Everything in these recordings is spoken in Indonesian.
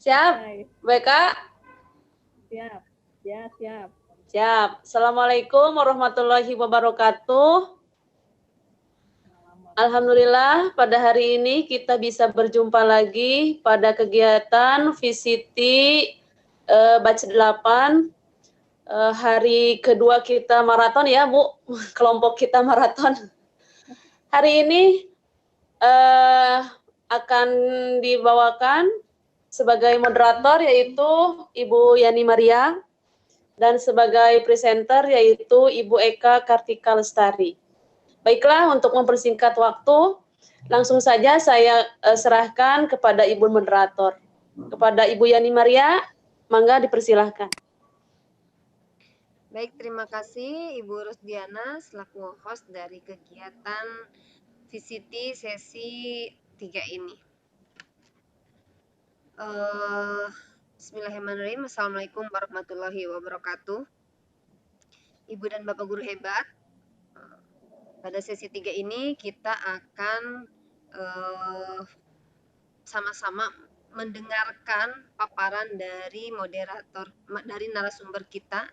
Siap, Hai. BK? Siap. Ya, siap. Siap. Assalamualaikum warahmatullahi wabarakatuh. Alhamdulillah, pada hari ini kita bisa berjumpa lagi pada kegiatan VCT batch 8. Hari kedua kita maraton ya, Bu. Kelompok kita maraton. Hari ini akan dibawakan sebagai moderator yaitu Ibu Yani Maria dan sebagai presenter yaitu Ibu Eka Kartika Lestari. Baiklah, untuk mempersingkat waktu, langsung saja saya serahkan kepada Ibu moderator. Kepada Ibu Yani Maria, mangga dipersilahkan. Baik, terima kasih Ibu Rusdiana selaku host dari kegiatan VCT sesi 3 ini. Bismillahirrahmanirrahim. Assalamualaikum warahmatullahi wabarakatuh. Ibu dan Bapak Guru hebat, pada sesi 3 ini kita akan sama-sama mendengarkan paparan dari moderator, dari narasumber kita,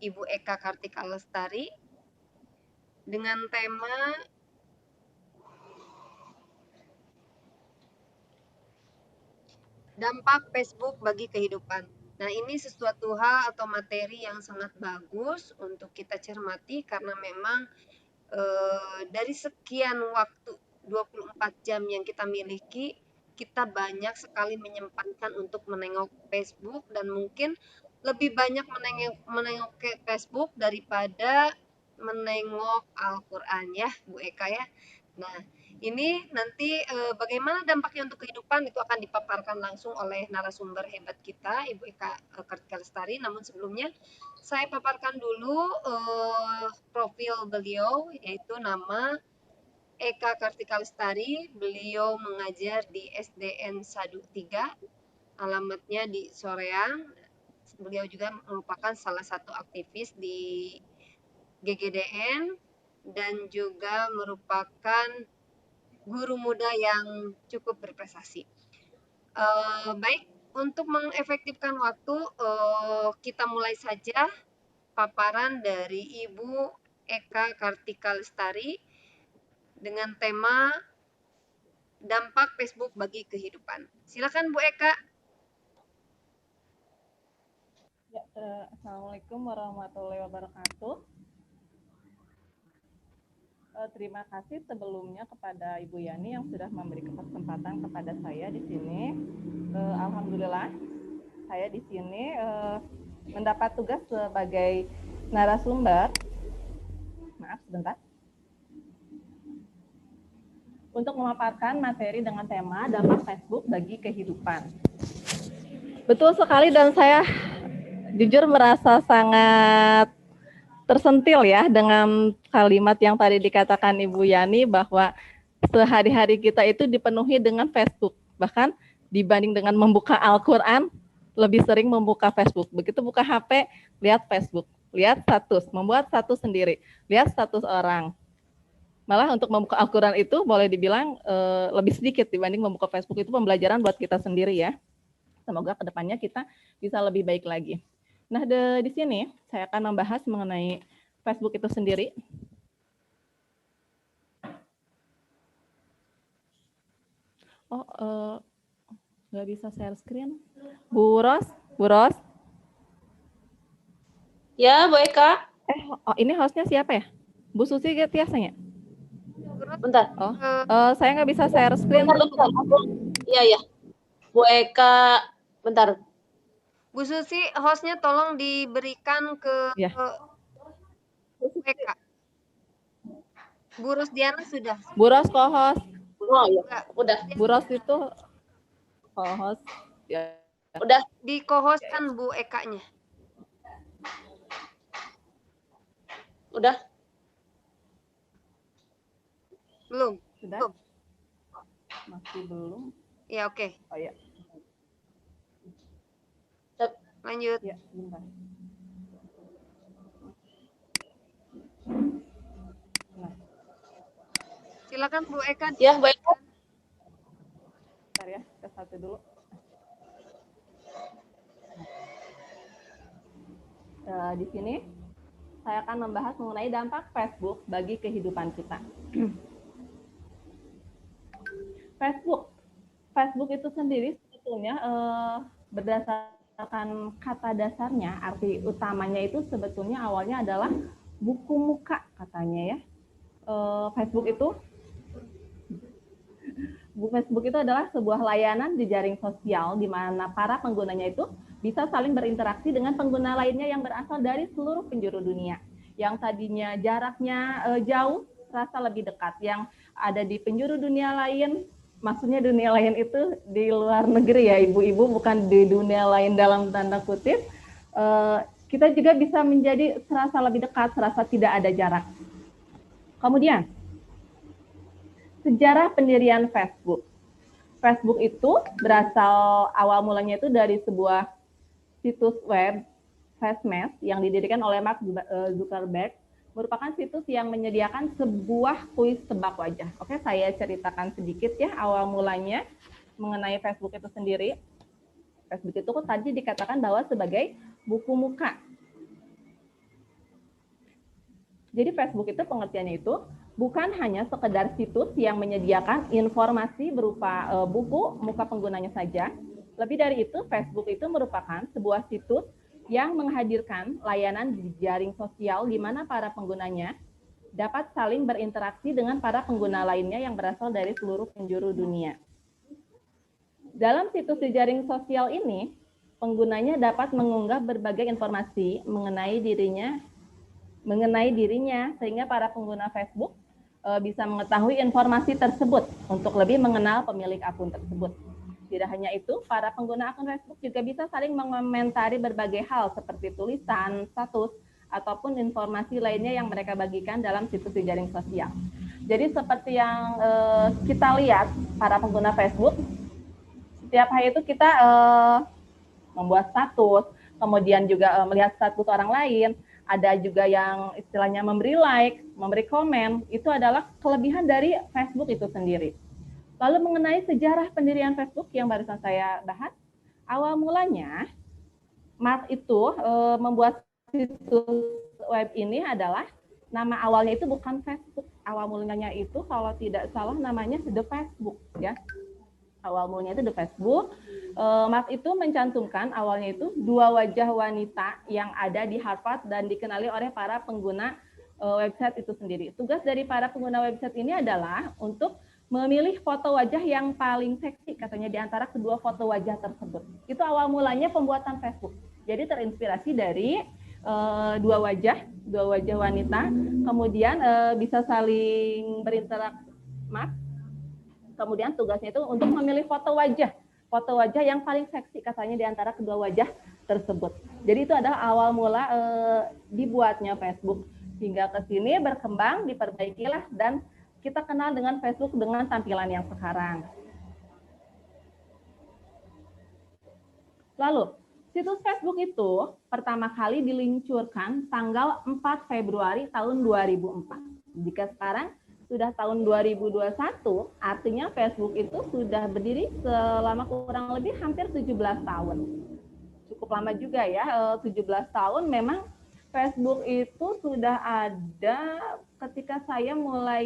Ibu Eka Kartika Lestari, dengan tema dampak Facebook bagi kehidupan. Nah, ini sesuatu hal atau materi yang sangat bagus untuk kita cermati karena memang dari sekian waktu 24 jam yang kita miliki, kita banyak sekali menyempatkan untuk menengok Facebook dan mungkin lebih banyak menengok ke Facebook daripada menengok Al-Quran ya, Bu Eka ya. Nah, ini nanti bagaimana dampaknya untuk kehidupan itu akan dipaparkan langsung oleh narasumber hebat kita, Ibu Eka Kartika Lestari. Namun sebelumnya saya paparkan dulu profil beliau, yaitu nama Eka Kartika Lestari. Beliau mengajar di SDN Sadu 3, alamatnya di Soreang. Beliau juga merupakan salah satu aktivis di GGDN dan juga merupakan guru muda yang cukup berprestasi. Baik, untuk mengefektifkan waktu, kita mulai saja paparan dari Ibu Eka Kartika Lestari dengan tema dampak Facebook bagi kehidupan. Silakan Bu Eka. Ya, Assalamualaikum warahmatullahi wabarakatuh. Terima kasih sebelumnya kepada Ibu Yani yang sudah memberi kesempatan kepada saya di sini. Alhamdulillah, saya di sini mendapat tugas sebagai narasumber. Maaf, sebentar. Untuk memaparkan materi dengan tema dampak Facebook bagi kehidupan. Betul sekali dan saya jujur merasa sangat tersentil ya dengan kalimat yang tadi dikatakan Ibu Yani bahwa sehari-hari kita itu dipenuhi dengan Facebook. Bahkan dibanding dengan membuka Al-Quran, lebih sering membuka Facebook. Begitu buka HP, lihat Facebook. Lihat status, membuat status sendiri. Lihat status orang. Malah untuk membuka Al-Quran itu boleh dibilang lebih sedikit dibanding membuka Facebook. Itu pembelajaran buat kita sendiri ya. Semoga kedepannya kita bisa lebih baik lagi. Nah, di sini saya akan membahas mengenai Facebook itu sendiri. Nggak bisa share screen. Bu Ros? Ya, Bu Eka. Ini hostnya siapa ya? Bu Susi Tiasanya? Bentar. Saya nggak bisa share screen. Bentar. Iya. Bu Eka, bentar. Bu Susi, hostnya tolong diberikan ke ya. Bu Eka. Bu Rusdiana sudah. Bu Ros co-host. Oh iya, udah. Bu Ros itu co-host. Ya. Udah. Di co-hostkan Bu Eka-nya. Udah. Belum? Sudah? Belum. Masih belum. Ya, oke. Oh ya. Lanjut. Ya, bentar. Nah. Silakan Bu Eka. Ya, Bu Eka. Bentar ya, ke satu dulu. Di sini saya akan membahas mengenai dampak Facebook bagi kehidupan kita. Facebook itu sendiri sebetulnya berdasarkan kata dasarnya, arti utamanya itu sebetulnya awalnya adalah buku muka katanya ya. Facebook itu adalah sebuah layanan di jaring sosial di mana para penggunanya itu bisa saling berinteraksi dengan pengguna lainnya yang berasal dari seluruh penjuru dunia. Yang tadinya jaraknya jauh, terasa lebih dekat. Yang ada di penjuru dunia lain, maksudnya dunia lain itu di luar negeri ya ibu-ibu, bukan di dunia lain dalam tanda kutip. Kita juga bisa menjadi serasa lebih dekat, serasa tidak ada jarak. Kemudian, sejarah pendirian Facebook. Facebook itu berasal awal mulanya itu dari sebuah situs web, Fastmail, yang didirikan oleh Mark Zuckerberg, merupakan situs yang menyediakan sebuah kuis tebak wajah. Oke, saya ceritakan sedikit ya awal mulanya mengenai Facebook itu sendiri. Facebook itu tadi dikatakan bahwa sebagai buku muka. Jadi Facebook itu pengertiannya itu bukan hanya sekedar situs yang menyediakan informasi berupa buku muka penggunanya saja. Lebih dari itu, Facebook itu merupakan sebuah situs yang menghadirkan layanan di jaring sosial di mana para penggunanya dapat saling berinteraksi dengan para pengguna lainnya yang berasal dari seluruh penjuru dunia. Dalam situs di jaring sosial ini, penggunanya dapat mengunggah berbagai informasi mengenai dirinya sehingga para pengguna Facebook bisa mengetahui informasi tersebut untuk lebih mengenal pemilik akun tersebut. Tidak hanya itu, para pengguna akun Facebook juga bisa saling mengomentari berbagai hal seperti tulisan, status, ataupun informasi lainnya yang mereka bagikan dalam situs di jaring sosial. Jadi seperti yang kita lihat, para pengguna Facebook, setiap hari itu kita membuat status, kemudian juga melihat status orang lain, ada juga yang istilahnya memberi like, memberi komen, itu adalah kelebihan dari Facebook itu sendiri. Lalu mengenai sejarah pendirian Facebook yang barusan saya bahas, awal mulanya Mark itu membuat situs web ini adalah nama awalnya itu bukan Facebook. Awal mulanya itu kalau tidak salah namanya The Facebook ya. Awal mulanya itu The Facebook. Mark itu mencantumkan awalnya itu 2 wajah wanita yang ada di Harvard dan dikenali oleh para pengguna website itu sendiri. Tugas dari para pengguna website ini adalah untuk memilih foto wajah yang paling seksi katanya di antara kedua foto wajah tersebut. Itu awal mulanya pembuatan Facebook. Jadi terinspirasi dari 2 wajah wanita, kemudian bisa saling berinteraksi. Kemudian tugasnya itu untuk memilih foto wajah yang paling seksi katanya di antara kedua wajah tersebut. Jadi itu adalah awal mula dibuatnya Facebook. Hingga ke sini berkembang, diperbaikilah, dan kita kenal dengan Facebook dengan tampilan yang sekarang. Lalu, situs Facebook itu pertama kali diluncurkan tanggal 4 Februari tahun 2004. Jika sekarang sudah tahun 2021, artinya Facebook itu sudah berdiri selama kurang lebih hampir 17 tahun. Cukup lama juga ya, 17 tahun memang Facebook itu sudah ada ketika saya mulai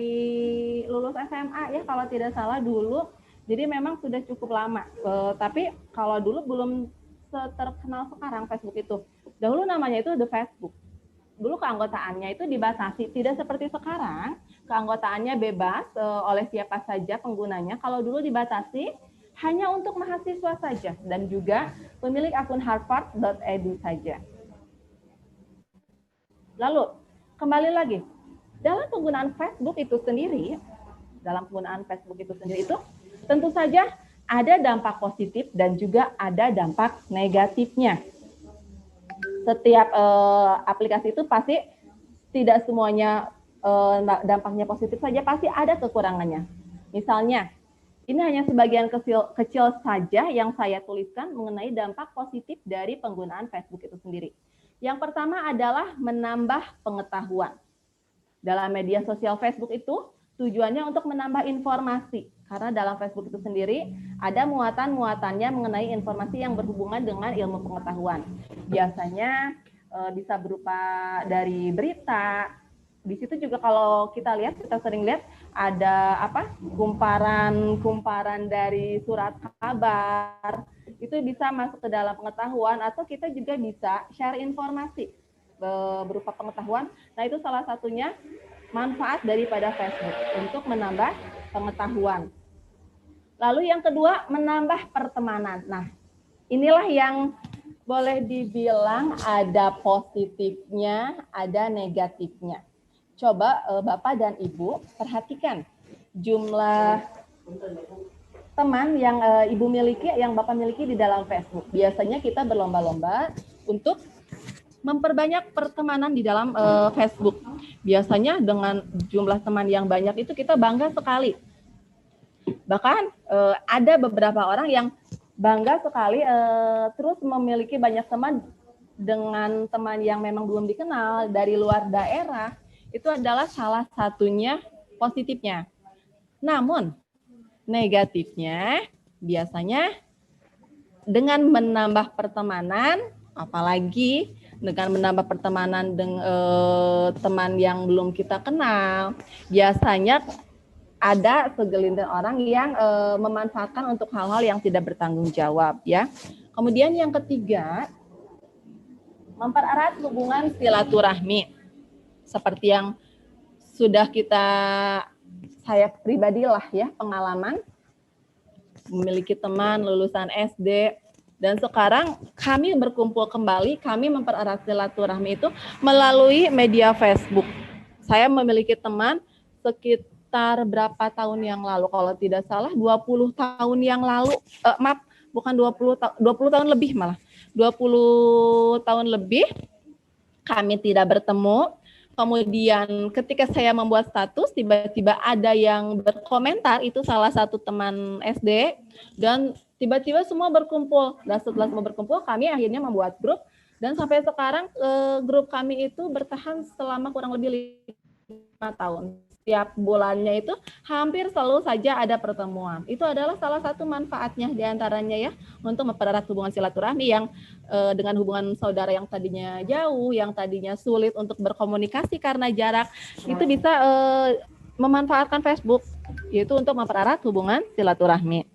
lulus SMA ya, kalau tidak salah dulu. Jadi memang sudah cukup lama. Tapi kalau dulu belum terkenal sekarang Facebook itu. Dahulu namanya itu The Facebook. Dulu keanggotaannya itu dibatasi, tidak seperti sekarang. Keanggotaannya bebas oleh siapa saja penggunanya. Kalau dulu dibatasi hanya untuk mahasiswa saja dan juga pemilik akun harvard.edu saja. Lalu, kembali lagi, dalam penggunaan Facebook itu sendiri itu tentu saja ada dampak positif dan juga ada dampak negatifnya. Setiap aplikasi itu pasti tidak semuanya dampaknya positif saja, pasti ada kekurangannya. Misalnya, ini hanya sebagian kecil saja yang saya tuliskan mengenai dampak positif dari penggunaan Facebook itu sendiri. Yang pertama adalah menambah pengetahuan. Dalam media sosial Facebook itu tujuannya untuk menambah informasi. Karena dalam Facebook itu sendiri ada muatan-muatannya mengenai informasi yang berhubungan dengan ilmu pengetahuan. Biasanya bisa berupa dari berita. Di situ juga kalau kita lihat, kita sering lihat ada kumparan dari surat kabar, itu bisa masuk ke dalam pengetahuan, atau kita juga bisa share informasi berupa pengetahuan. Nah, itu salah satunya manfaat daripada Facebook untuk menambah pengetahuan. Lalu yang kedua, menambah pertemanan. Nah, inilah yang boleh dibilang ada positifnya, ada negatifnya. Coba Bapak dan Ibu perhatikan jumlah teman yang Ibu miliki, yang Bapak miliki di dalam Facebook. Biasanya kita berlomba-lomba untuk memperbanyak pertemanan di dalam Facebook. Biasanya dengan jumlah teman yang banyak itu kita bangga sekali. Bahkan ada beberapa orang yang bangga sekali terus memiliki banyak teman dengan teman yang memang belum dikenal dari luar daerah. Itu adalah salah satunya positifnya. Namun negatifnya biasanya dengan menambah pertemanan, apalagi dengan menambah pertemanan dengan teman yang belum kita kenal, biasanya ada segelintir orang yang memanfaatkan untuk hal-hal yang tidak bertanggung jawab, ya. Kemudian yang ketiga, mempererat hubungan silaturahmi. Seperti yang sudah saya pribadi lah ya, pengalaman memiliki teman lulusan SD, dan sekarang kami berkumpul kembali, kami mempererat silaturahmi itu melalui media Facebook. Saya memiliki teman sekitar berapa tahun yang lalu, kalau tidak salah 20 tahun yang lalu, bukan 20 tahun lebih malah, 20 tahun lebih kami tidak bertemu. Kemudian ketika saya membuat status, tiba-tiba ada yang berkomentar, itu salah satu teman SD, dan tiba-tiba semua berkumpul. Dan setelah semua berkumpul, kami akhirnya membuat grup, dan sampai sekarang grup kami itu bertahan selama kurang lebih 5 tahun. Setiap bulannya itu hampir selalu saja ada pertemuan. Itu adalah salah satu manfaatnya diantaranya ya, untuk mempererat hubungan silaturahmi yang dengan hubungan saudara yang tadinya jauh, yang tadinya sulit untuk berkomunikasi karena jarak, itu bisa memanfaatkan Facebook, yaitu untuk mempererat hubungan silaturahmi.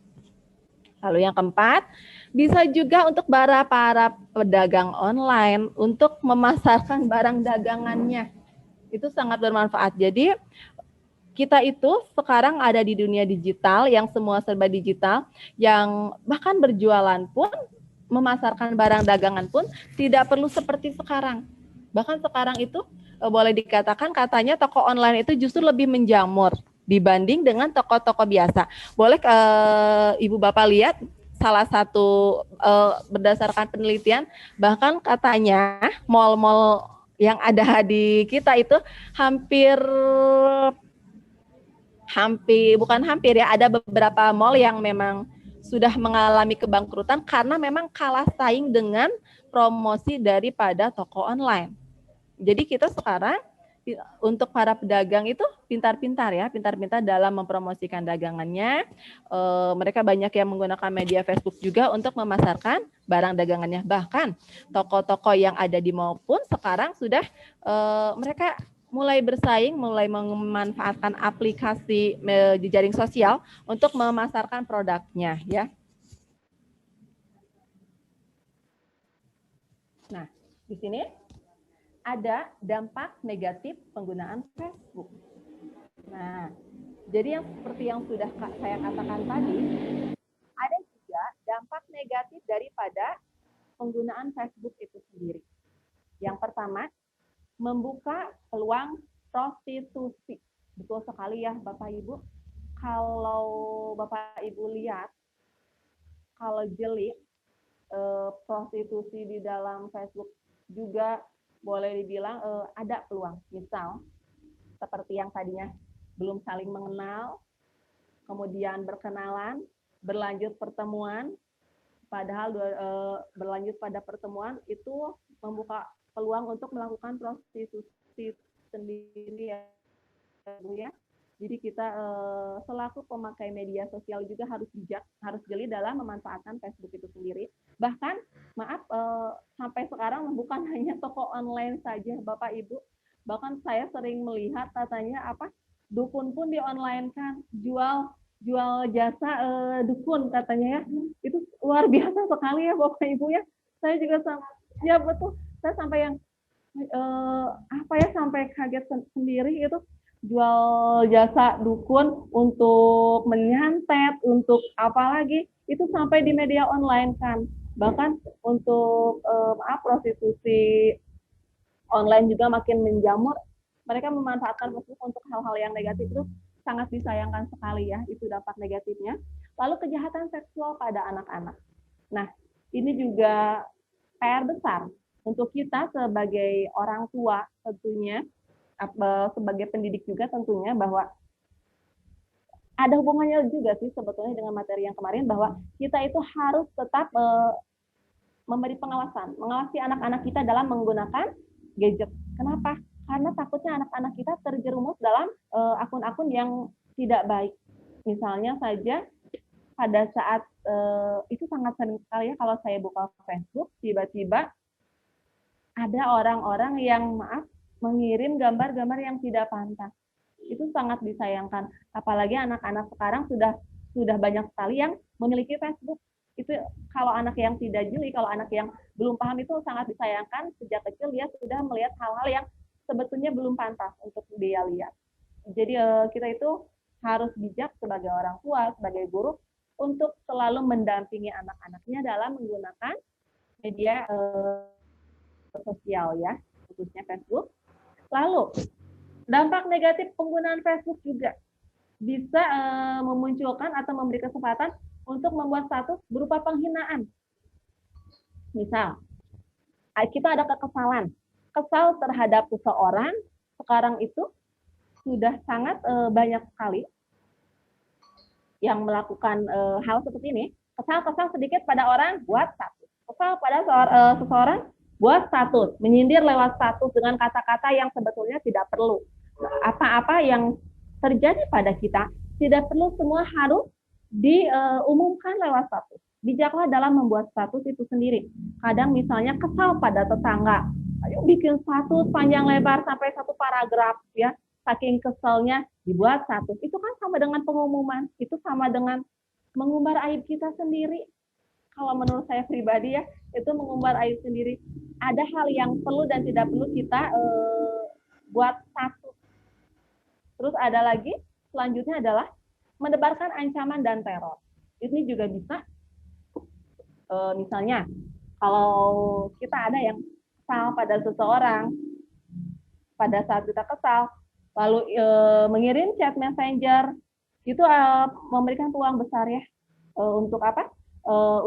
Lalu yang keempat, bisa juga untuk para pedagang online untuk memasarkan barang dagangannya. Itu sangat bermanfaat. Jadi kita itu sekarang ada di dunia digital yang semua serba digital, yang bahkan berjualan pun, memasarkan barang dagangan pun tidak perlu seperti sekarang. Bahkan sekarang itu boleh dikatakan katanya toko online itu justru lebih menjamur dibanding dengan toko-toko biasa. Boleh Ibu Bapak lihat salah satu berdasarkan penelitian, bahkan katanya mal-mal yang ada di kita itu bukan hampir ya, ada beberapa mall yang memang sudah mengalami kebangkrutan karena memang kalah saing dengan promosi daripada toko online. Jadi kita sekarang untuk para pedagang itu pintar-pintar dalam mempromosikan dagangannya. Mereka banyak yang menggunakan media Facebook juga untuk memasarkan barang dagangannya. Bahkan toko-toko yang ada di mall pun sekarang sudah mereka mulai bersaing, mulai memanfaatkan aplikasi jejaring sosial untuk memasarkan produknya, ya. Nah, di sini ada dampak negatif penggunaan Facebook. Nah, jadi yang seperti yang sudah saya katakan tadi, ada juga dampak negatif daripada penggunaan Facebook itu sendiri. Yang pertama, membuka peluang prostitusi. Betul sekali ya Bapak Ibu. Kalau Bapak Ibu lihat, kalau jeli, prostitusi di dalam Facebook juga boleh dibilang ada peluang. Misal, seperti yang tadinya belum saling mengenal, kemudian berkenalan, berlanjut pertemuan, padahal berlanjut pada pertemuan itu membuka peluang untuk melakukan prostitusi sendiri ya Bu ya. Jadi kita selaku pemakai media sosial juga harus bijak, harus jeli dalam memanfaatkan Facebook itu sendiri. Bahkan maaf, sampai sekarang bukan hanya toko online saja, Bapak Ibu. Bahkan saya sering melihat katanya dukun pun di online kan, jual jasa dukun katanya ya. Itu luar biasa sekali ya Bapak Ibu ya. Saya juga ya betul. Saya sampai yang sampai kaget sendiri itu, jual jasa dukun untuk menyantet, untuk apa lagi, itu sampai di media online kan. Bahkan untuk prostitusi online juga makin menjamur. Mereka memanfaatkan Facebook untuk hal-hal yang negatif, itu sangat disayangkan sekali ya, itu dampak negatifnya. Lalu kejahatan seksual pada anak-anak. Nah, ini juga PR besar untuk kita sebagai orang tua tentunya, sebagai pendidik juga tentunya, bahwa ada hubungannya juga sih sebetulnya dengan materi yang kemarin, bahwa kita itu harus tetap memberi pengawasan, mengawasi anak-anak kita dalam menggunakan gadget. Kenapa? Karena takutnya anak-anak kita terjerumus dalam akun-akun yang tidak baik. Misalnya saja pada saat itu sangat sering sekali ya, kalau saya buka Facebook, tiba-tiba ada orang-orang yang mengirim gambar-gambar yang tidak pantas. Itu sangat disayangkan. Apalagi anak-anak sekarang sudah banyak sekali yang memiliki Facebook. Itu kalau anak yang tidak jeli, kalau anak yang belum paham, itu sangat disayangkan. Sejak kecil dia sudah melihat hal-hal yang sebetulnya belum pantas untuk dia lihat. Jadi kita itu harus bijak sebagai orang tua, sebagai guru, untuk selalu mendampingi anak-anaknya dalam menggunakan media sosial ya, khususnya Facebook. Lalu dampak negatif penggunaan Facebook juga bisa memunculkan atau memberi kesempatan untuk membuat status berupa penghinaan. Misal, kita ada kekesalan, kesal terhadap seseorang, sekarang itu sudah sangat banyak sekali yang melakukan hal seperti ini. Kesal sedikit pada orang, buat status. Kesal pada seseorang, buat status. Menyindir lewat status dengan kata-kata yang sebetulnya tidak perlu. Apa-apa yang terjadi pada kita tidak perlu semua harus diumumkan lewat status. Bijaklah dalam membuat status itu sendiri. Kadang misalnya kesal pada tetangga, ayo bikin status panjang lebar sampai satu paragraf ya. Saking keselnya dibuat status. Itu kan sama dengan pengumuman. Itu sama dengan mengumbar aib kita sendiri. Kalau menurut saya pribadi ya, itu mengumbar aib sendiri. Ada hal yang perlu dan tidak perlu kita buat status. Terus ada lagi, selanjutnya adalah menebarkan ancaman dan teror. Ini juga bisa, misalnya, kalau kita ada yang kesal pada seseorang, pada saat kita kesal, lalu mengirim chat messenger, itu memberikan peluang besar ya, untuk apa?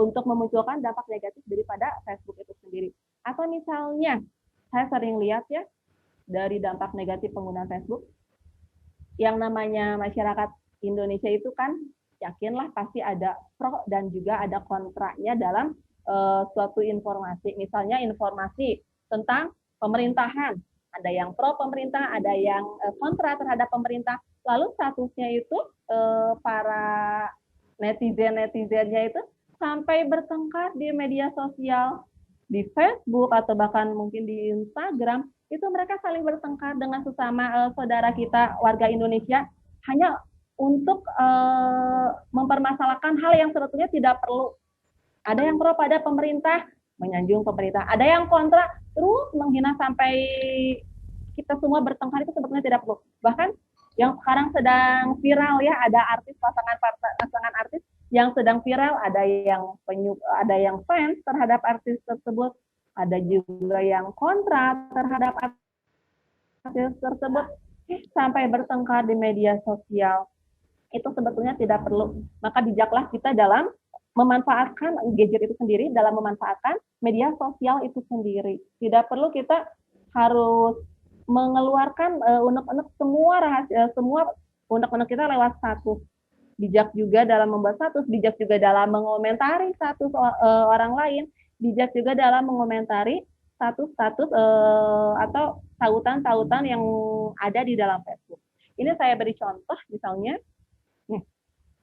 Untuk memunculkan dampak negatif daripada Facebook itu sendiri. Atau misalnya, saya sering lihat ya, dari dampak negatif penggunaan Facebook, yang namanya masyarakat Indonesia itu kan, yakinlah pasti ada pro dan juga ada kontranya dalam suatu informasi. Misalnya informasi tentang pemerintahan, ada yang pro pemerintah, ada yang kontra terhadap pemerintah. Lalu statusnya itu para netizennya itu sampai bertengkar di media sosial, di Facebook atau bahkan mungkin di Instagram. Itu mereka saling bertengkar dengan sesama saudara kita warga Indonesia hanya untuk mempermasalahkan hal yang sebetulnya tidak perlu. Ada yang pro pada pemerintah, menyanjung pemerintah. Ada yang kontra, terus menghina sampai kita semua bertengkar, itu sebetulnya tidak perlu. Bahkan yang sekarang sedang viral ya, ada artis, pasangan artis yang sedang viral, ada yang fans terhadap artis tersebut, ada juga yang kontra terhadap artis tersebut, sampai bertengkar di media sosial. Itu sebetulnya tidak perlu. Maka bijaklah kita dalam memanfaatkan gadget itu sendiri, dalam memanfaatkan media sosial itu sendiri. Tidak perlu kita harus mengeluarkan unek-unek semua rahasia, semua unek-unek kita lewat status. Bijak juga dalam membuat status, bijak juga dalam mengomentari status orang lain, bijak juga dalam mengomentari status-status atau tautan-tautan yang ada di dalam Facebook. Ini saya beri contoh misalnya.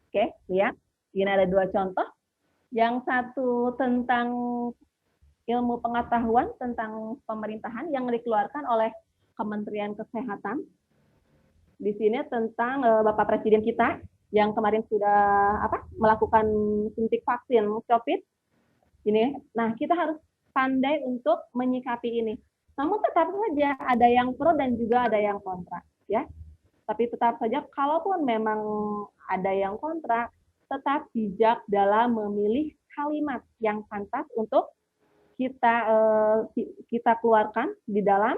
Oke, lihat. Ini ada dua contoh. Yang satu tentang ilmu pengetahuan tentang pemerintahan yang dikeluarkan oleh Kementerian Kesehatan. Di sini tentang Bapak Presiden kita yang kemarin sudah melakukan suntik vaksin COVID ini. Nah, kita harus pandai untuk menyikapi ini. Namun tetap saja ada yang pro dan juga ada yang kontra, ya. Tapi tetap saja kalaupun memang ada yang kontra, tetap bijak dalam memilih kalimat yang pantas untuk kita keluarkan di dalam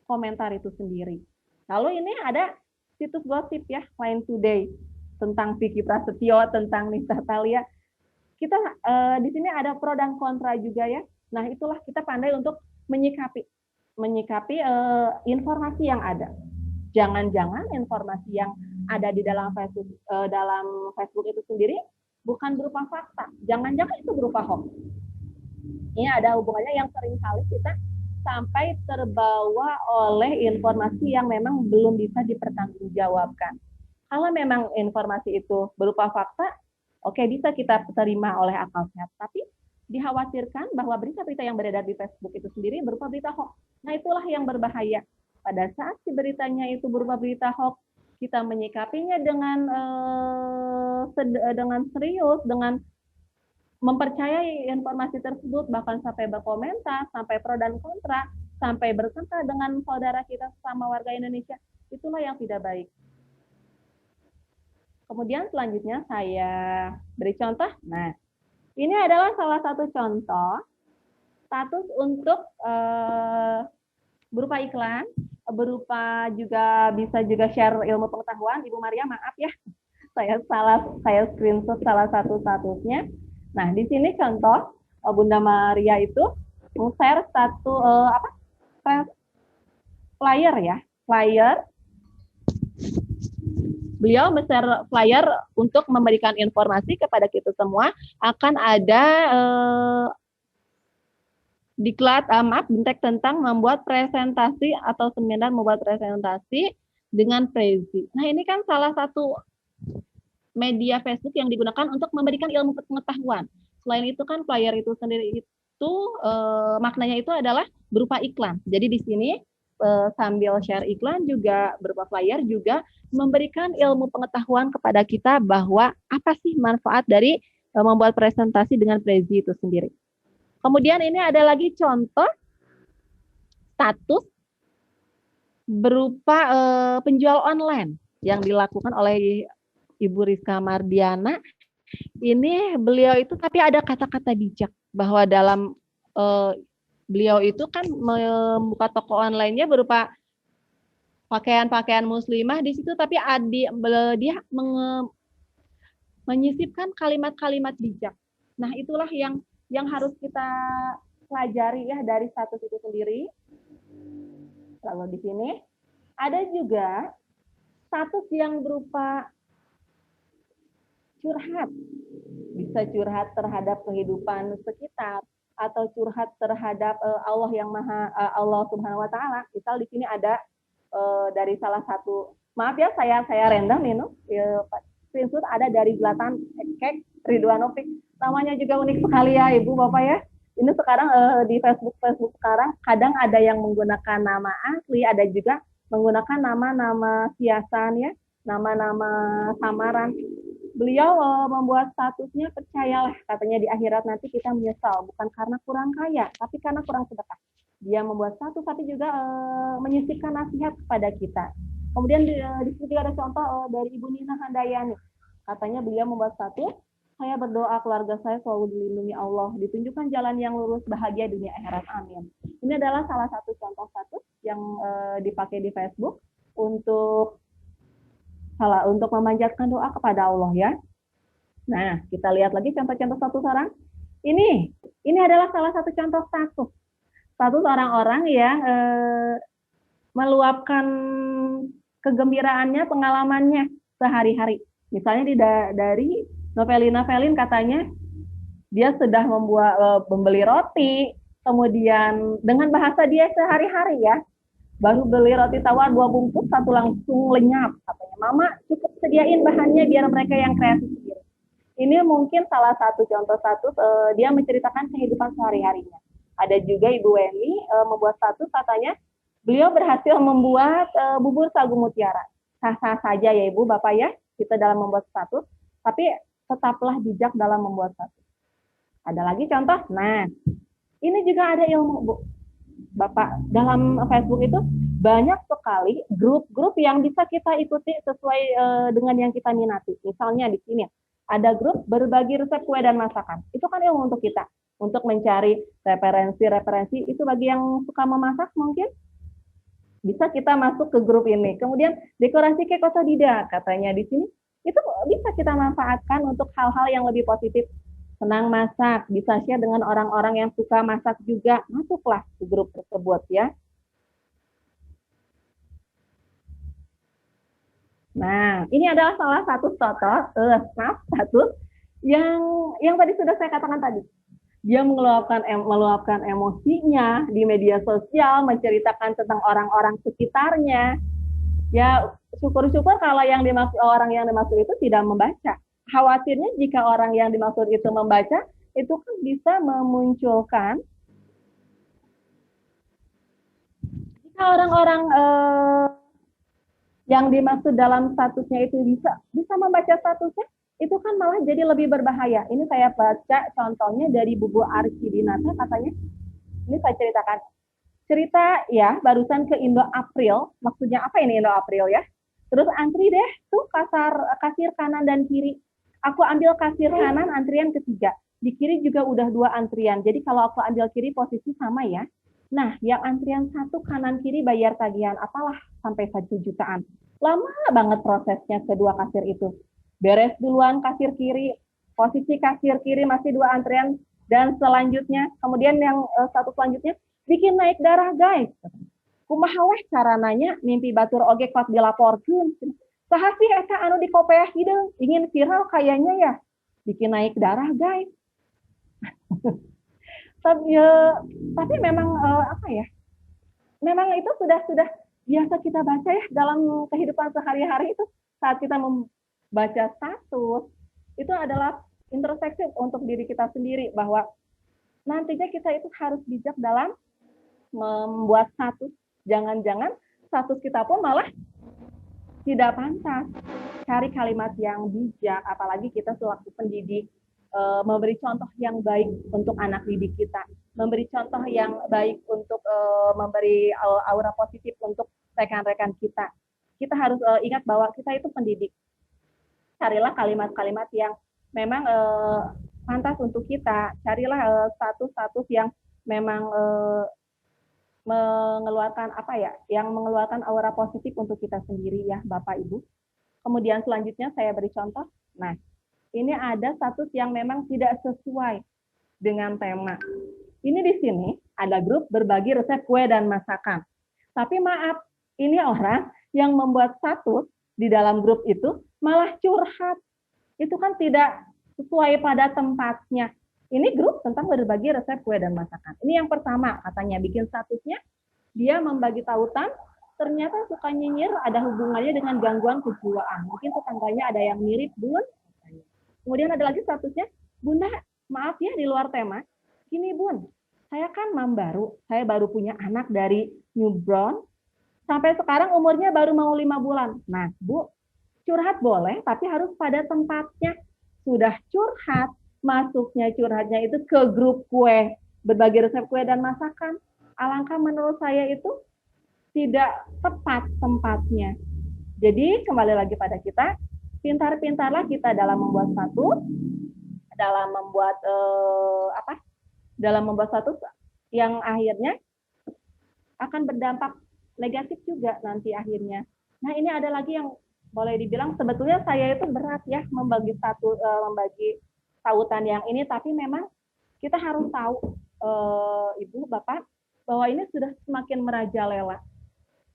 komentar itu sendiri. Lalu ini ada situs gosip ya, Line Today, tentang Vicky Prasetyo, tentang Nisa Thalia. Kita di sini ada pro dan kontra juga ya. Nah, itulah kita pandai untuk menyikapi informasi yang ada. Jangan-jangan informasi yang ada di dalam Facebook itu sendiri bukan berupa fakta. Jangan-jangan itu berupa hoax. Ini ada hubungannya yang seringkali kita sampai terbawa oleh informasi yang memang belum bisa dipertanggungjawabkan. Kalau memang informasi itu berupa fakta, oke, bisa kita terima oleh akal sehat. Tapi dikhawatirkan bahwa berita-berita yang beredar di Facebook itu sendiri berupa berita hoax. Nah, itulah yang berbahaya. Pada saat si beritanya itu berupa berita hoax, kita menyikapinya dengan serius, dengan mempercayai informasi tersebut, bahkan sampai berkomentar, sampai pro dan kontra, sampai bertengkar dengan saudara kita sama warga Indonesia, itulah yang tidak baik. Kemudian selanjutnya saya beri contoh. Nah, ini adalah salah satu contoh status untuk berupa iklan, berupa juga bisa juga share ilmu pengetahuan. Ibu Maria, maaf ya, saya screenshot salah satu statusnya. Nah, di sini contoh Bunda Maria itu share satu flyer ya, flyer. Beliau share flyer untuk memberikan informasi kepada kita semua akan ada diklat Bintek tentang membuat presentasi atau seminar membuat presentasi dengan Prezi. Nah, ini kan salah satu media Facebook yang digunakan untuk memberikan ilmu pengetahuan. Selain itu kan flyer itu sendiri itu maknanya itu adalah berupa iklan. Jadi di sini sambil share iklan juga berupa flyer juga memberikan ilmu pengetahuan kepada kita bahwa apa sih manfaat dari membuat presentasi dengan Prezi itu sendiri. Kemudian ini ada lagi contoh status berupa penjual online yang dilakukan oleh Ibu Rizka Mardiana. Ini beliau itu tapi ada kata-kata bijak bahwa dalam beliau itu kan membuka toko online-nya berupa pakaian-pakaian muslimah di situ, tapi dia menyisipkan kalimat-kalimat bijak. Nah, itulah yang harus kita pelajari ya dari status itu sendiri. Lalu di sini ada juga status yang berupa curhat, bisa curhat terhadap kehidupan sekitar atau curhat terhadap Allah yang Allah Subhanahu Wa Taala. Misal di sini ada dari salah satu, maaf ya saya random screenshot ada dari Zlatan Kek Ridwanovic. Namanya juga unik sekali ya Ibu Bapak ya. Ini sekarang di Facebook sekarang kadang ada yang menggunakan nama asli, ada juga menggunakan nama-nama hiasan ya, nama-nama samaran. Beliau membuat statusnya percayalah katanya di akhirat nanti kita menyesal bukan karena kurang kaya tapi karena kurang sedekah. Dia membuat status tapi juga menyisipkan nasihat kepada kita. Kemudian di sini juga ada contoh dari Ibu Nina Handayani. Katanya beliau membuat status, saya berdoa keluarga saya selalu dilindungi Allah, ditunjukkan jalan yang lurus, bahagia dunia akhirat, amin. Ini adalah salah satu contoh status yang dipakai di Facebook untuk memanjatkan doa kepada Allah ya. Nah, kita lihat lagi contoh-contoh status orang. Ini adalah salah satu contoh status orang-orang yang meluapkan kegembiraannya, pengalamannya sehari-hari. Misalnya dari Novelin katanya dia sudah membeli roti, kemudian dengan bahasa dia sehari-hari ya. Baru beli roti tawar 2 bungkus, 1 langsung lenyap. Katanya, Mama cukup sediain bahannya biar mereka yang kreatif sendiri. Ini mungkin salah satu contoh status dia menceritakan kehidupan sehari-harinya. Ada juga Ibu Weni membuat status katanya beliau berhasil membuat bubur sagu mutiara. Sah-sah saja ya Ibu, Bapak ya, kita dalam membuat status, tapi tetaplah bijak dalam membuat status. Ada lagi contoh, nah ini juga ada ilmu Bu. Bapak, dalam Facebook itu banyak sekali grup-grup yang bisa kita ikuti sesuai dengan yang kita minati. Misalnya di sini ada grup berbagi resep kue dan masakan. Itu kan ilmu untuk kita, untuk mencari referensi-referensi. Itu bagi yang suka memasak mungkin bisa kita masuk ke grup ini. Kemudian dekorasi kek otodidak katanya di sini, itu bisa kita manfaatkan untuk hal-hal yang lebih positif. Senang masak, bisa share dengan orang-orang yang suka masak juga, masuklah ke grup tersebut ya. Nah, ini adalah salah satu status yang tadi sudah saya katakan tadi. Dia meluapkan emosinya di media sosial, menceritakan tentang orang-orang sekitarnya. Ya, syukur-syukur kalau orang yang dimaksud itu tidak membaca. Khawatirnya jika orang yang dimaksud itu membaca, itu kan bisa memunculkan jika orang-orang yang dimaksud dalam statusnya itu bisa membaca statusnya, itu kan malah jadi lebih berbahaya. Ini saya baca contohnya dari Bubu Arsi Dinata, katanya, ini saya ceritakan. Cerita ya, barusan ke Indo April, maksudnya apa ini Indo April ya? Terus antri deh, tuh kasir kanan dan kiri. Aku ambil kasir kanan, antrian ketiga. Di kiri juga udah 2 antrian. Jadi kalau aku ambil kiri posisi sama ya. Nah, yang antrian 1 kanan kiri bayar tagihan apalah sampai 1 jutaan. Lama banget prosesnya kedua kasir itu. Beres duluan kasir kiri, posisi kasir kiri masih 2 antrian, dan selanjutnya, kemudian yang satu selanjutnya, bikin naik darah guys. Kumaha weh carananya mimpi batur oge kuat dilaporkeun. Saha sih eta anu dikopeah hideung, ingin viral kayaknya ya. Bikin naik darah guys. Tapi memang apa ya? Memang itu sudah biasa kita baca ya dalam kehidupan sehari-hari itu. Saat kita membaca status, itu adalah introspeksi untuk diri kita sendiri, bahwa nantinya kita itu harus bijak dalam membuat status. Jangan-jangan status kita pun malah tidak pantas. Cari kalimat yang bijak, apalagi kita selaku pendidik, memberi contoh yang baik untuk anak didik kita, memberi contoh yang baik untuk memberi aura positif untuk rekan-rekan kita. Kita harus ingat bahwa kita itu pendidik. Carilah kalimat-kalimat yang memang pantas untuk kita. Carilah status-status yang memang mengeluarkan yang mengeluarkan aura positif untuk kita sendiri ya Bapak Ibu. Kemudian selanjutnya saya beri contoh. Nah, ini ada status yang memang tidak sesuai dengan tema. Ini di sini ada grup berbagi resep kue dan masakan. Tapi maaf, ini orang yang membuat status di dalam grup itu malah curhat. Itu kan tidak sesuai pada tempatnya. Ini grup tentang berbagi resep kue dan masakan. Ini yang pertama, katanya bikin statusnya, dia membagi tautan, ternyata suka nyinyir, ada hubungannya dengan gangguan kejiwaan. Mungkin tetangganya ada yang mirip, Bun. Kemudian ada lagi statusnya, Bunda, maaf ya di luar tema. Gini Bun, saya kan mam baru, saya baru punya anak dari newborn, sampai sekarang umurnya baru mau 5 bulan. Nah Bu, curhat boleh, tapi harus pada tempatnya. Sudah curhat, masuknya curhatnya itu ke grup kue, berbagi resep kue dan masakan. Alangkah menurut saya itu tidak tepat tempatnya. Jadi kembali lagi pada kita, pintar-pintarlah kita dalam membuat status, dalam membuat status yang akhirnya akan berdampak negatif juga nanti akhirnya. Nah ini ada lagi yang boleh dibilang sebetulnya saya itu berat ya membagi tautan yang ini, tapi memang kita harus tahu Ibu Bapak bahwa ini sudah semakin merajalela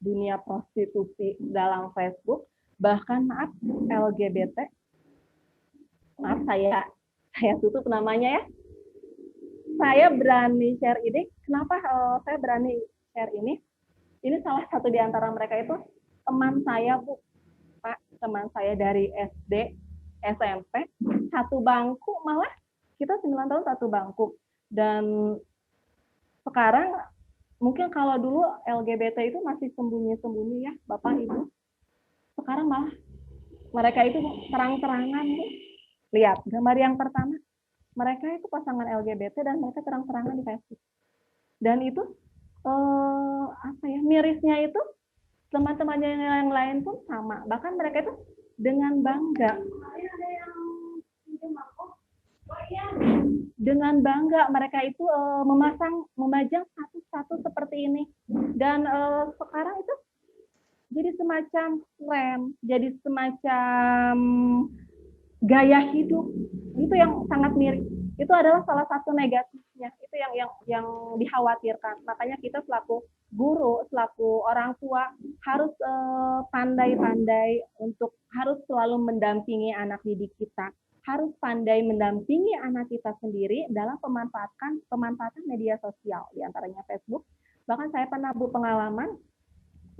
dunia prostitusi dalam Facebook, bahkan maaf LGBT, maaf saya tutup namanya ya. Saya berani share ini, kenapa saya berani share ini? Ini salah satu di antara mereka itu teman saya Bu, Pak, teman saya dari SD, SMP, satu bangku, malah kita 9 tahun satu bangku. Dan sekarang mungkin kalau dulu LGBT itu masih sembunyi-sembunyi ya Bapak Ibu. Sekarang malah mereka itu terang-terangan. Lihat gambar yang pertama, mereka itu pasangan LGBT dan mereka terang-terangan di Facebook. Dan itu apa ya, mirisnya itu teman-temannya yang lain pun sama. Bahkan mereka itu dengan bangga mereka itu memajang status seperti ini. Dan sekarang itu jadi semacam tren, jadi semacam gaya hidup. Itu yang sangat miris. Itu adalah salah satu negatifnya. Itu yang dikhawatirkan. Makanya kita selaku guru, selaku orang tua harus pandai-pandai untuk harus selalu mendampingi anak didik kita. Harus pandai mendampingi anak kita sendiri dalam pemanfaatan media sosial, diantaranya Facebook. Bahkan saya pernah pengalaman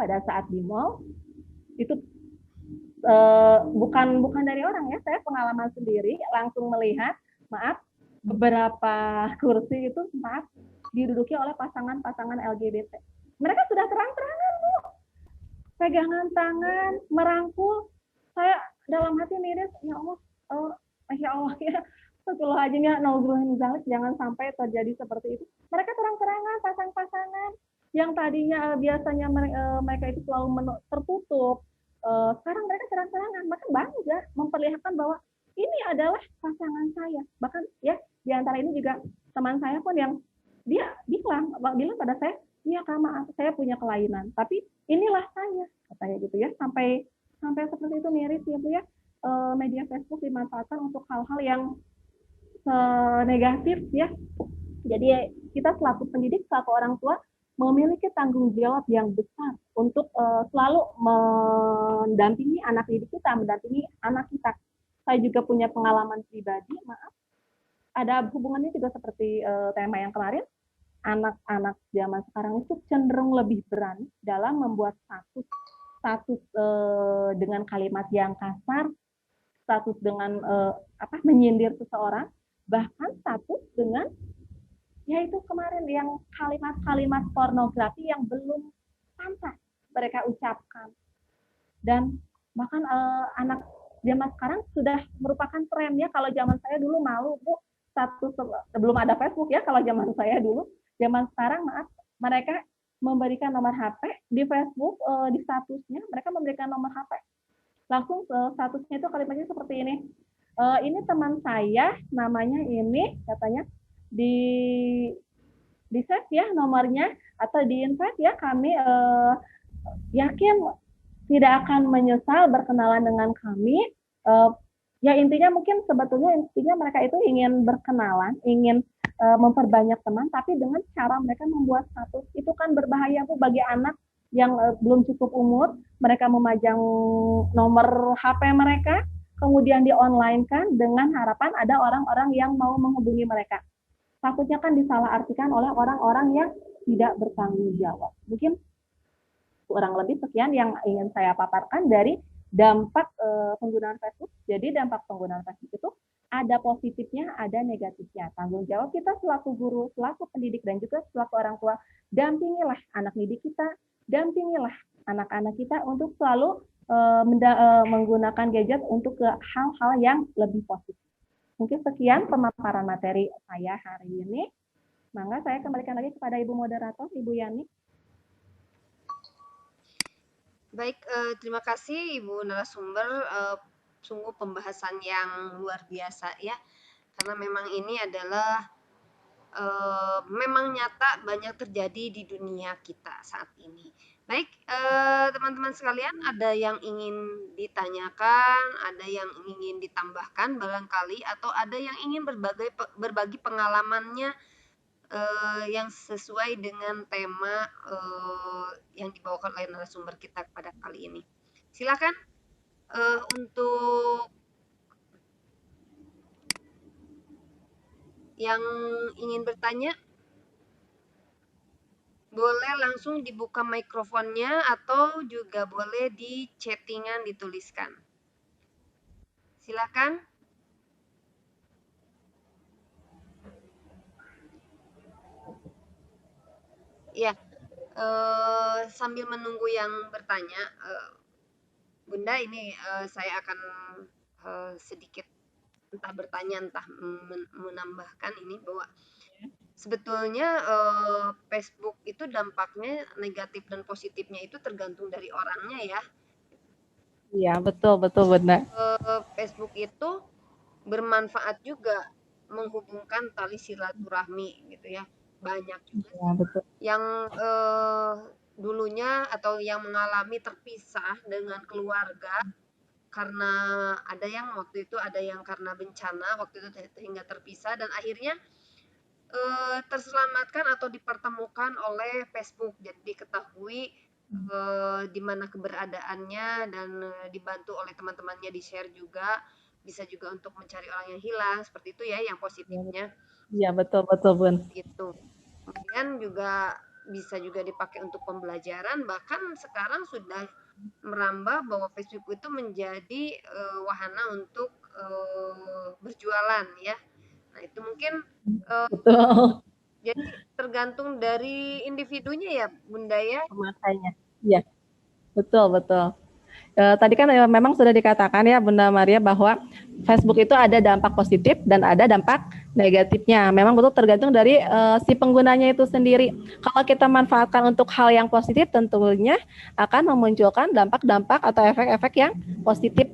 pada saat di mall, itu bukan dari orang ya, saya pengalaman sendiri langsung melihat, beberapa kursi itu diduduki oleh pasangan-pasangan LGBT. Mereka sudah terang-terangan, Bu. Pegangan tangan, merangkul. Saya dalam hati miris, ya Allah, Masya Allah ya. Astagfirullahaladzim, jangan sampai terjadi seperti itu. Mereka terang-terangan, pasang-pasangan. Yang tadinya biasanya mereka itu selalu tertutup. Sekarang mereka terang-terangan, maka bangga memperlihatkan bahwa ini adalah pasangan saya. Bahkan ya di antara ini juga teman saya pun yang dia bilang pada saya, iya Kak, maaf saya punya kelainan, tapi inilah saya, katanya gitu ya. Sampai seperti itu miris ya Bu ya. Media Facebook dimanfaatkan untuk hal-hal yang negatif ya. Jadi kita selaku pendidik, selaku orang tua memiliki tanggung jawab yang besar untuk selalu mendampingi anak didik kita, mendampingi anak kita. Saya juga punya pengalaman pribadi, ada hubungannya juga seperti tema yang kemarin. Anak-anak zaman sekarang itu cenderung lebih berani dalam membuat status dengan kalimat yang kasar, status dengan menyindir seseorang, bahkan status dengan yaitu kemarin yang kalimat-kalimat pornografi yang belum pantas mereka ucapkan. Dan bahkan anak zaman sekarang sudah merupakan tren ya. Kalau zaman saya dulu malu Bu, status sebelum ada Facebook ya. Kalau zaman saya dulu, zaman sekarang mereka memberikan nomor HP di Facebook, di statusnya mereka memberikan nomor HP. Langsung statusnya itu kalimatnya seperti ini. Ini teman saya, namanya ini, katanya di save ya nomornya, atau di invite ya, kami yakin tidak akan menyesal berkenalan dengan kami. Ya intinya mungkin sebetulnya mereka itu ingin berkenalan, ingin memperbanyak teman, tapi dengan cara mereka membuat status itu kan berbahaya Bu bagi anak yang belum cukup umur. Mereka memajang nomor HP mereka, kemudian di-online-kan dengan harapan ada orang-orang yang mau menghubungi mereka. Takutnya kan disalahartikan oleh orang-orang yang tidak bertanggung jawab. Mungkin kurang lebih sekian yang ingin saya paparkan dari dampak penggunaan Facebook. Jadi dampak penggunaan Facebook itu ada positifnya, ada negatifnya. Tanggung jawab kita selaku guru, selaku pendidik, dan juga selaku orang tua, dampingilah anak didik kita, dampingilah anak-anak kita untuk selalu menggunakan gadget untuk ke hal-hal yang lebih positif. Mungkin sekian pemaparan materi saya hari ini. Mangga saya kembalikan lagi kepada Ibu Moderator, Ibu Yani. Baik, terima kasih Ibu narasumber. Sungguh pembahasan yang luar biasa ya. Karena memang ini adalah memang nyata banyak terjadi di dunia kita saat ini. Baik, teman-teman sekalian, ada yang ingin ditanyakan, ada yang ingin ditambahkan barangkali, atau ada yang ingin berbagi pengalamannya yang sesuai dengan tema yang dibawakan oleh narasumber kita pada kali ini. Silakan untuk yang ingin bertanya, boleh langsung dibuka mikrofonnya atau juga boleh di chattingan dituliskan. Silakan. Ya, sambil menunggu yang bertanya, Bunda, ini saya akan sedikit entah bertanya entah menambahkan ini bahwa sebetulnya Facebook itu dampaknya negatif dan positifnya itu tergantung dari orangnya ya. Iya, betul betul Bunda. Facebook itu bermanfaat juga menghubungkan tali silaturahmi gitu ya. Banyak juga Iya, betul. yang dulunya atau yang mengalami terpisah dengan keluarga karena ada yang waktu itu ada yang karena bencana waktu itu hingga terpisah dan akhirnya terselamatkan atau dipertemukan oleh Facebook. Jadi diketahui di mana keberadaannya dan dibantu oleh teman-temannya di-share juga. Bisa juga untuk mencari orang yang hilang, seperti itu ya yang positifnya. Iya, betul betul Bun. Gitu. Kemudian juga bisa juga dipakai untuk pembelajaran, bahkan sekarang sudah merambah bahwa Facebook itu menjadi wahana untuk berjualan ya. Nah, itu mungkin Betul. jadi tergantung dari individunya ya, Bunda ya. Pemakainya. Iya, betul betul. Tadi kan memang sudah dikatakan ya Bunda Maria bahwa Facebook itu ada dampak positif dan ada dampak negatifnya. Memang betul tergantung dari si penggunanya itu sendiri. Kalau kita manfaatkan untuk hal yang positif tentunya akan memunculkan dampak-dampak atau efek-efek yang positif.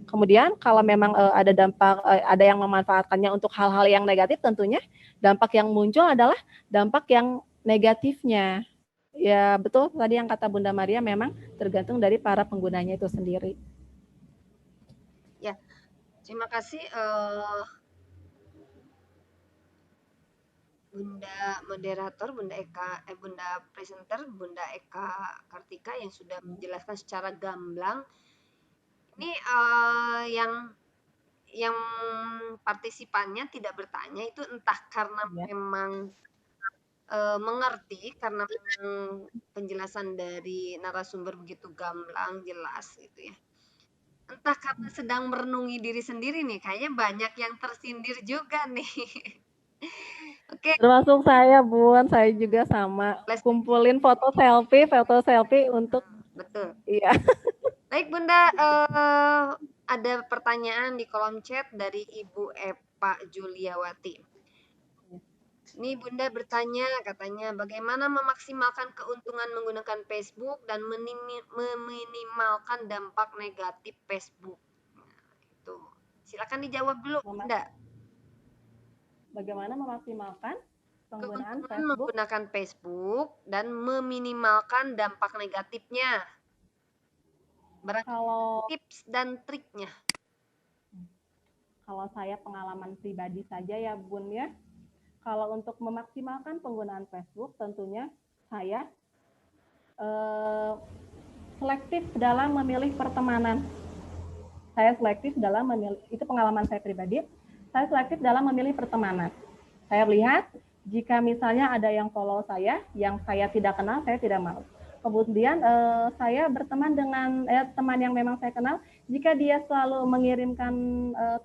Kemudian kalau memang ada dampak ada yang memanfaatkannya untuk hal-hal yang negatif tentunya dampak yang muncul adalah dampak yang negatifnya. Ya betul tadi yang kata Bunda Maria memang tergantung dari para penggunanya itu sendiri. Ya, terima kasih Bunda moderator, Bunda presenter, Bunda Eka Kartika yang sudah menjelaskan secara gamblang. Ini yang partisipannya tidak bertanya itu entah karena memang mengerti karena memang penjelasan dari narasumber begitu gamblang, jelas gitu ya. Entah karena sedang merenungi diri sendiri nih, kayaknya banyak yang tersindir juga nih. Oke. Termasuk saya Bun, saya juga sama kumpulin foto selfie untuk betul. Iya. Baik Bunda, ada pertanyaan di kolom chat dari Ibu Epa Juliawati. Ini Bunda bertanya, katanya bagaimana memaksimalkan keuntungan menggunakan Facebook dan meminimalkan dampak negatif Facebook. Nah, itu. Silakan dijawab dulu, Bunda. Bagaimana memaksimalkan penggunaan keuntungan menggunakan Facebook dan meminimalkan dampak negatifnya. Kalau tips dan triknya. Kalau saya pengalaman pribadi saja ya Bun ya. Kalau untuk memaksimalkan penggunaan Facebook, tentunya saya selektif dalam memilih pertemanan. Saya selektif dalam memilih, itu pengalaman saya pribadi, saya selektif dalam memilih pertemanan. Saya lihat, jika misalnya ada yang follow saya, yang saya tidak kenal, saya tidak mau. Kemudian saya berteman dengan teman yang memang saya kenal, jika dia selalu mengirimkan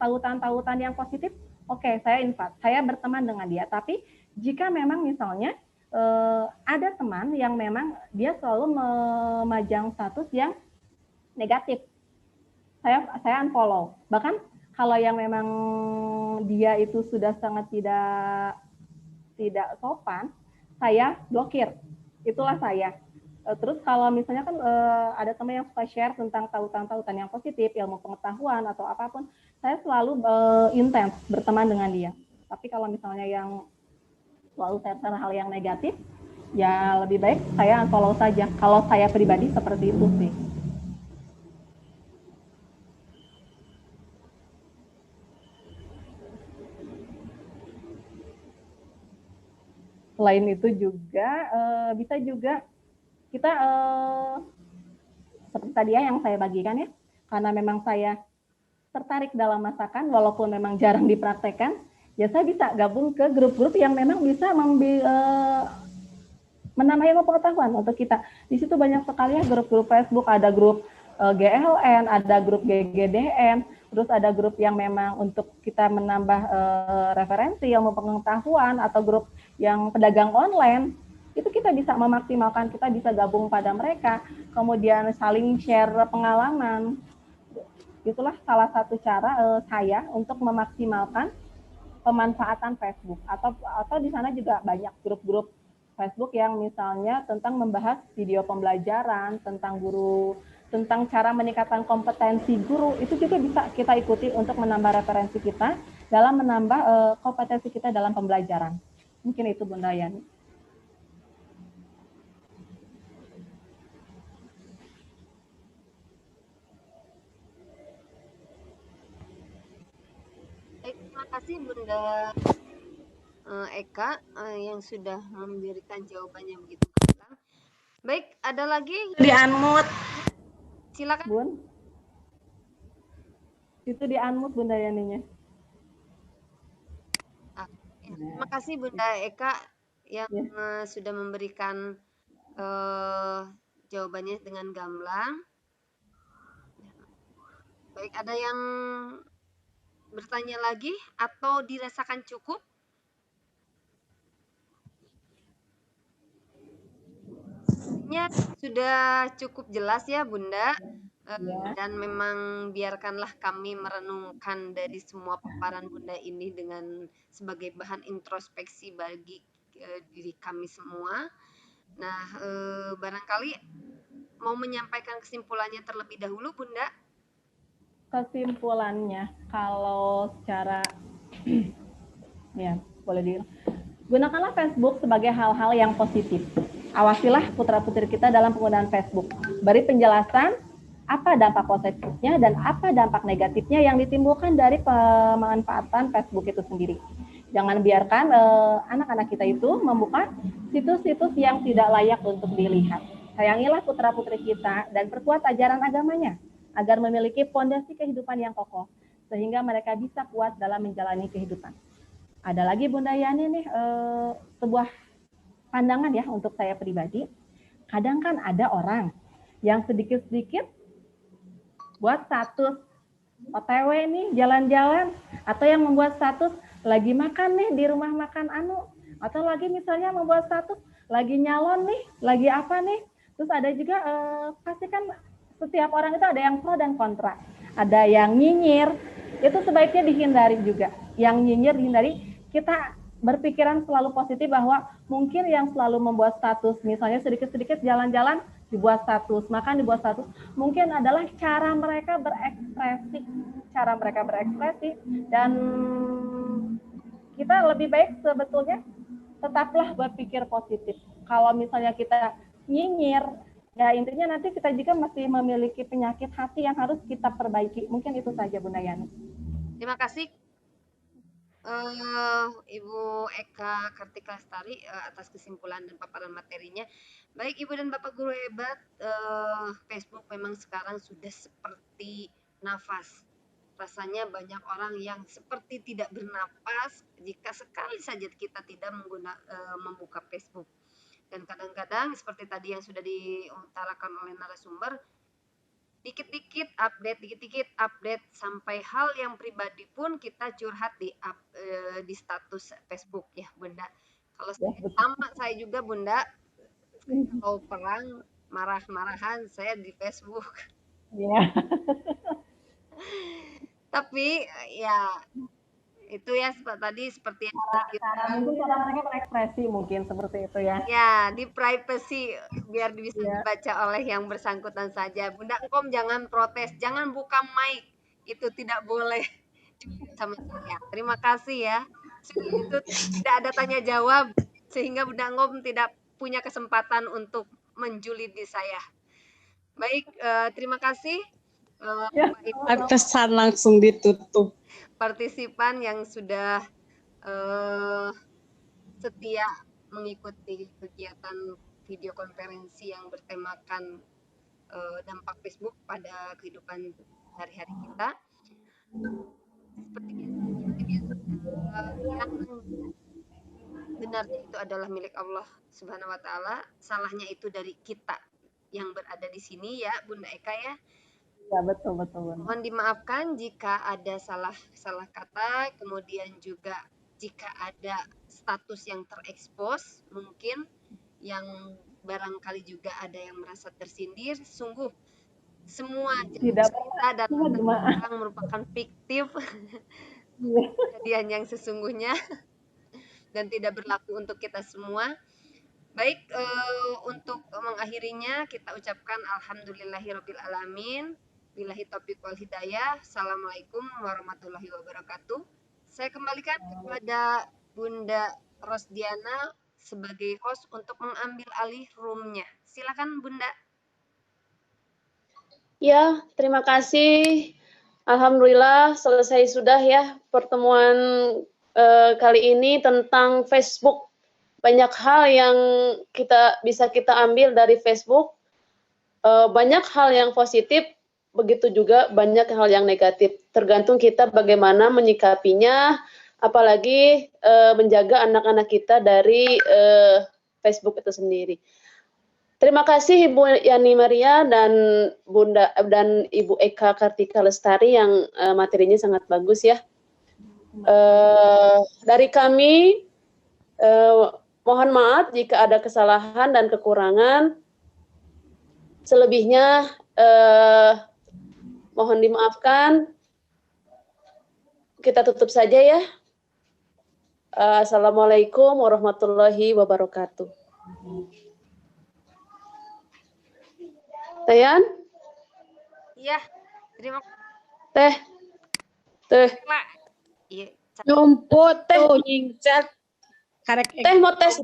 tautan-tautan yang positif, oke, saya invite, saya berteman dengan dia. Tapi jika memang misalnya ada teman yang memang dia selalu memajang status yang negatif, saya unfollow. Bahkan kalau yang memang dia itu sudah sangat tidak sopan, saya blokir. Itulah saya. Terus kalau misalnya kan ada teman yang suka share tentang tautan-tautan yang positif, ilmu pengetahuan atau apapun, saya selalu intens berteman dengan dia. Tapi kalau misalnya yang selalu share hal yang negatif, ya lebih baik saya unfollow saja. Kalau saya pribadi seperti itu sih. Selain itu juga bisa juga kita seperti tadi ya yang saya bagikan ya, karena memang saya tertarik dalam masakan walaupun memang jarang dipraktekkan, ya saya bisa gabung ke grup-grup yang memang bisa menambah ilmu pengetahuan untuk kita. Di situ banyak sekali ya grup-grup Facebook, ada grup GLN, ada grup GGDN, terus ada grup yang memang untuk kita menambah referensi ilmu pengetahuan, atau grup yang pedagang online. Itu kita bisa memaksimalkan, kita bisa gabung pada mereka, kemudian saling share pengalaman. Itulah salah satu cara saya untuk memaksimalkan pemanfaatan Facebook. Atau di sana juga banyak grup-grup Facebook yang misalnya tentang membahas video pembelajaran, tentang cara meningkatkan kompetensi guru, itu juga bisa kita ikuti untuk menambah referensi kita dalam menambah kompetensi kita dalam pembelajaran. Mungkin itu Bunda Yani. Terima kasih Bunda Eka yang sudah memberikan jawabannya begitu gamblang. Baik, ada lagi Di unmute. Silakan. Bun. Itu di unmute Bunda Yani-nya. Terima kasih Bunda Eka yang sudah memberikan jawabannya dengan gamblang. Baik, ada yang bertanya lagi atau dirasakan cukup? Sebenarnya sudah cukup jelas ya Bunda. Dan memang biarkanlah kami merenungkan dari semua paparan Bunda ini dengan sebagai bahan introspeksi bagi diri kami semua. Nah, barangkali mau menyampaikan kesimpulannya terlebih dahulu Bunda. Kesimpulannya, kalau secara ya boleh dibilang, gunakanlah Facebook sebagai hal-hal yang positif. Awasilah putra-putri kita dalam penggunaan Facebook. Beri penjelasan apa dampak positifnya dan apa dampak negatifnya yang ditimbulkan dari pemanfaatan Facebook itu sendiri. Jangan biarkan anak-anak kita itu membuka situs-situs yang tidak layak untuk dilihat. Sayangilah putra-putri kita dan perkuat ajaran agamanya agar memiliki fondasi kehidupan yang kokoh, sehingga mereka bisa kuat dalam menjalani kehidupan. Ada lagi Bunda Yani nih, sebuah pandangan ya untuk saya pribadi. Kadang kan ada orang yang sedikit-sedikit buat status OTW nih jalan-jalan, atau yang membuat status lagi makan nih di rumah makan anu, atau lagi misalnya membuat status lagi nyalon nih, lagi apa nih. Terus ada juga pasti kan setiap orang itu ada yang pro dan kontra, ada yang nyinyir, itu sebaiknya dihindari juga. Yang nyinyir dihindari, kita berpikiran selalu positif bahwa mungkin yang selalu membuat status, misalnya sedikit-sedikit jalan-jalan dibuat status, makan dibuat status, mungkin adalah cara mereka berekspresi, dan kita lebih baik sebetulnya tetaplah berpikir positif. Kalau misalnya kita nyinyir, ya intinya nanti kita juga masih memiliki penyakit hati yang harus kita perbaiki. Mungkin itu saja Bunda Yani. Terima kasih Ibu Eka Kartika Lestari atas kesimpulan dan paparan materinya. Baik Ibu dan Bapak guru hebat, Facebook memang sekarang sudah seperti nafas. Rasanya banyak orang yang seperti tidak bernapas jika sekali saja kita tidak membuka Facebook. Dan kadang-kadang seperti tadi yang sudah diutarakan oleh narasumber, dikit-dikit update sampai hal yang pribadi pun kita curhat di status Facebook ya Bunda. Kalau saya juga Bunda, kalau perang marah-marahan saya di Facebook. Ya. Tapi ya itu ya tadi seperti yang cara mereka berekspresi mungkin seperti itu ya. Ya, di privacy biar bisa dibaca oleh yang bersangkutan saja. Bunda Ngom jangan protes, jangan buka mic. Itu tidak boleh sama saya. Terima kasih ya. Itu tidak ada tanya jawab sehingga Bunda Ngom tidak punya kesempatan untuk menjulid di saya. Baik, terima kasih. Pantesan langsung ditutup. Partisipan yang sudah setia mengikuti kegiatan video konferensi yang bertemakan dampak Facebook pada kehidupan sehari-hari kita. Seperti biasanya, yang benarnya itu adalah milik Allah Subhanahu wa taala, salahnya itu dari kita yang berada di sini ya Bunda Eka ya. Ya betul. Mohon dimaafkan jika ada salah kata, kemudian juga jika ada status yang terekspos mungkin yang barangkali juga ada yang merasa tersindir. Sungguh semua Tidak cerita dan pernah latar jemaah. belakang merupakan fiktif kejadian yang sesungguhnya dan tidak berlaku untuk kita semua. Baik, untuk mengakhirinya kita ucapkan alhamdulillahirabbil alamin. Billahi taufiq wal hidayah. Assalamualaikum warahmatullahi wabarakatuh. Saya kembalikan kepada Bunda Rosdiana sebagai host untuk mengambil alih roomnya. Silakan Bunda. Ya, terima kasih. Alhamdulillah selesai sudah ya pertemuan kali ini tentang Facebook. Banyak hal yang bisa kita ambil dari Facebook. Banyak hal yang positif, begitu juga banyak hal yang negatif. Tergantung kita bagaimana menyikapinya, apalagi menjaga anak-anak kita dari Facebook itu sendiri. Terima kasih Ibu Yani Maria dan Ibu Eka Kartika Lestari yang materinya sangat bagus ya. Dari kami mohon maaf jika ada kesalahan dan kekurangan. Selebihnya mohon dimaafkan. Kita tutup saja ya. Assalamualaikum warahmatullahi wabarakatuh. Tayan? Iya, terima Teh. Teh. Iya. Nyumput tuh nyingcat. Karek Teh mau tes.